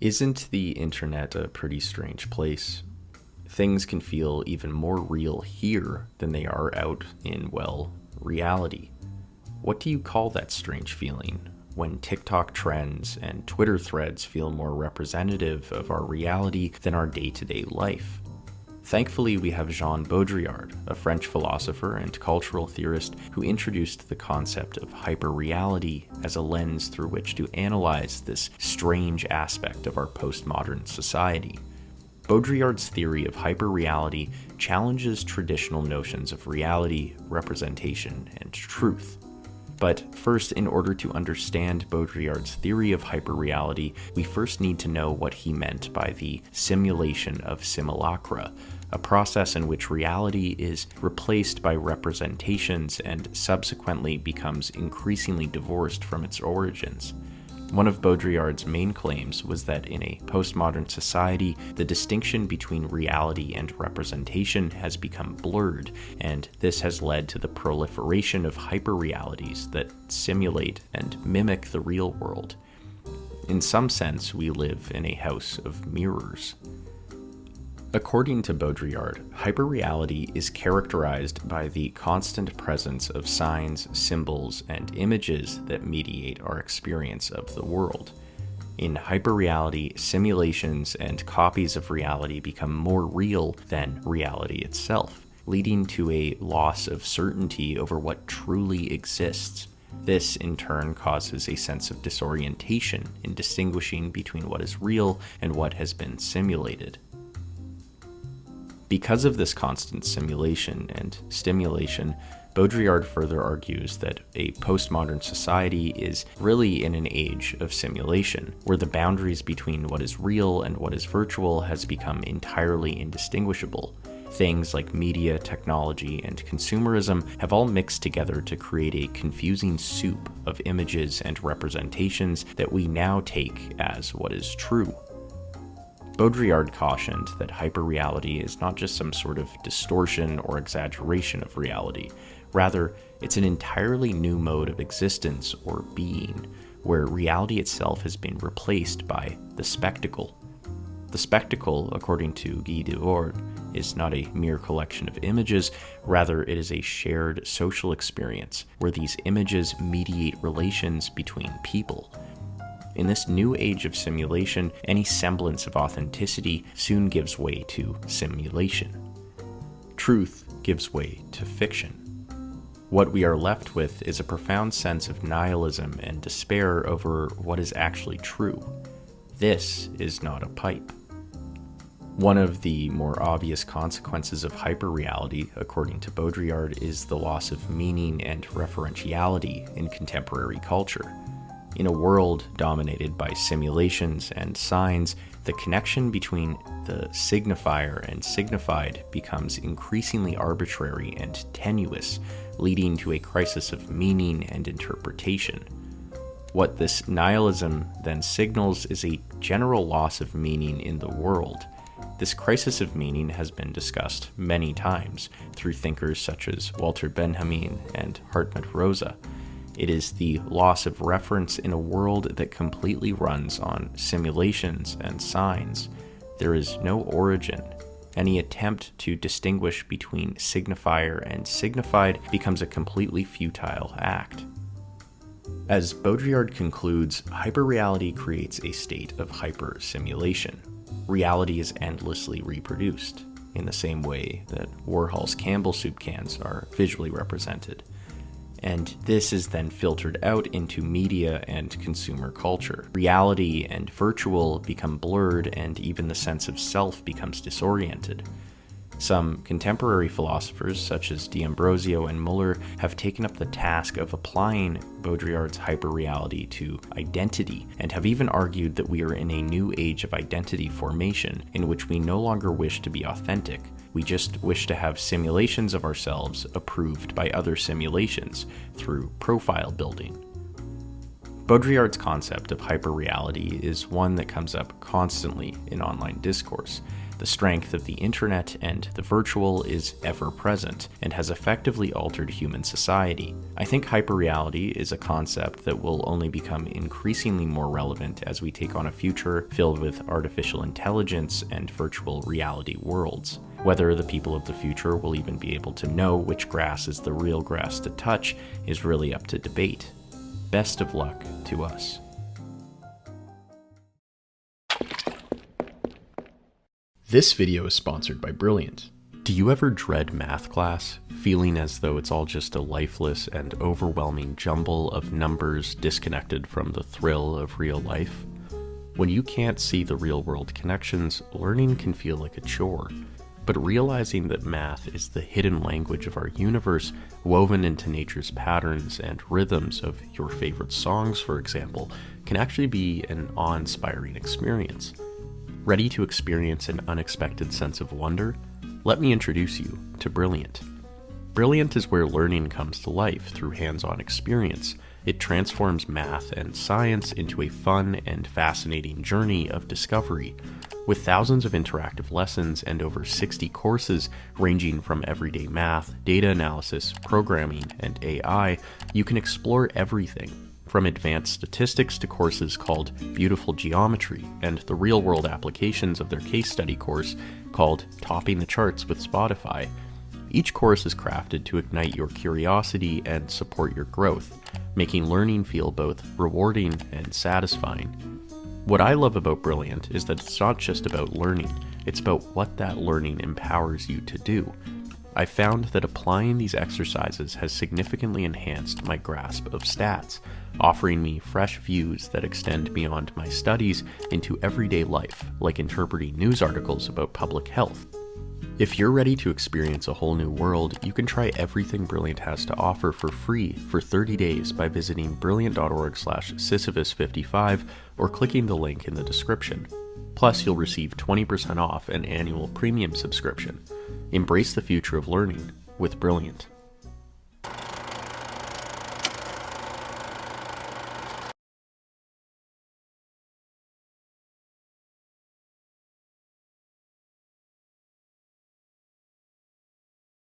Isn't the internet a pretty strange place? Things can feel even more real here than they are out in, well, reality. What do you call that strange feeling when TikTok trends and Twitter threads feel more representative of our reality than our day-to-day life? Thankfully, we have Jean Baudrillard, a French philosopher and cultural theorist who introduced the concept of hyperreality as a lens through which to analyze this strange aspect of our postmodern society. Baudrillard's theory of hyperreality challenges traditional notions of reality, representation, and truth. But first, in order to understand Baudrillard's theory of hyperreality, we first need to know what he meant by the simulation of simulacra, a process in which reality is replaced by representations and subsequently becomes increasingly divorced from its origins. One of Baudrillard's main claims was that in a postmodern society, the distinction between reality and representation has become blurred, and this has led to the proliferation of hyperrealities that simulate and mimic the real world. In some sense, we live in a house of mirrors. According to Baudrillard, hyperreality is characterized by the constant presence of signs, symbols, and images that mediate our experience of the world. In hyperreality, simulations and copies of reality become more real than reality itself, leading to a loss of certainty over what truly exists. This, in turn, causes a sense of disorientation in distinguishing between what is real and what has been simulated. Because of this constant simulation and stimulation, Baudrillard further argues that a postmodern society is really in an age of simulation, where the boundaries between what is real and what is virtual has become entirely indistinguishable. Things like media, technology, and consumerism have all mixed together to create a confusing soup of images and representations that we now take as what is true. Baudrillard cautioned that hyperreality is not just some sort of distortion or exaggeration of reality. Rather, it's an entirely new mode of existence or being, where reality itself has been replaced by the spectacle. The spectacle, according to Debord, is not a mere collection of images, rather it is a shared social experience where these images mediate relations between people. In this new age of simulation, any semblance of authenticity soon gives way to simulation. Truth gives way to fiction. What we are left with is a profound sense of nihilism and despair over what is actually true. This is not a pipe. One of the more obvious consequences of hyperreality, according to Baudrillard, is the loss of meaning and referentiality in contemporary culture. In a world dominated by simulations and signs, the connection between the signifier and signified becomes increasingly arbitrary and tenuous, leading to a crisis of meaning and interpretation. What this nihilism then signals is a general loss of meaning in the world. This crisis of meaning has been discussed many times through thinkers such as Walter Benjamin and Hartmut Rosa. It is the loss of reference in a world that completely runs on simulations and signs. There is no origin. Any attempt to distinguish between signifier and signified becomes a completely futile act. As Baudrillard concludes, hyperreality creates a state of hypersimulation. Reality is endlessly reproduced, in the same way that Warhol's Campbell soup cans are visually represented. And this is then filtered out into media and consumer culture. Reality and virtual become blurred, and even the sense of self becomes disoriented. Some contemporary philosophers, such as D'Ambrosio and Moeller, have taken up the task of applying Baudrillard's hyperreality to identity, and have even argued that we are in a new age of identity formation, in which we no longer wish to be authentic. We just wish to have simulations of ourselves approved by other simulations through profile building. Baudrillard's concept of hyperreality is one that comes up constantly in online discourse. The strength of the internet and the virtual is ever present and has effectively altered human society. I think hyperreality is a concept that will only become increasingly more relevant as we take on a future filled with artificial intelligence and virtual reality worlds. Whether the people of the future will even be able to know which grass is the real grass to touch is really up to debate. Best of luck to us. This video is sponsored by Brilliant. Do you ever dread math class, feeling as though it's all just a lifeless and overwhelming jumble of numbers disconnected from the thrill of real life? When you can't see the real-world connections, learning can feel like a chore. But realizing that math is the hidden language of our universe, woven into nature's patterns and rhythms of your favorite songs, for example, can actually be an awe-inspiring experience. Ready to experience an unexpected sense of wonder? Let me introduce you to Brilliant. Brilliant is where learning comes to life through hands-on experience. It transforms math and science into a fun and fascinating journey of discovery. With thousands of interactive lessons and over 60 courses ranging from everyday math, data analysis, programming, and AI, you can explore everything. From advanced statistics to courses called Beautiful Geometry and the real-world applications of their case study course called Topping the Charts with Spotify. Each course is crafted to ignite your curiosity and support your growth, making learning feel both rewarding and satisfying. What I love about Brilliant is that it's not just about learning, it's about what that learning empowers you to do. I found that applying these exercises has significantly enhanced my grasp of stats, offering me fresh views that extend beyond my studies into everyday life, like interpreting news articles about public health. If you're ready to experience a whole new world, you can try everything Brilliant has to offer for free for 30 days by visiting brilliant.org/Sisyphus55 or clicking the link in the description. Plus, you'll receive 20% off an annual premium subscription. Embrace the future of learning with Brilliant.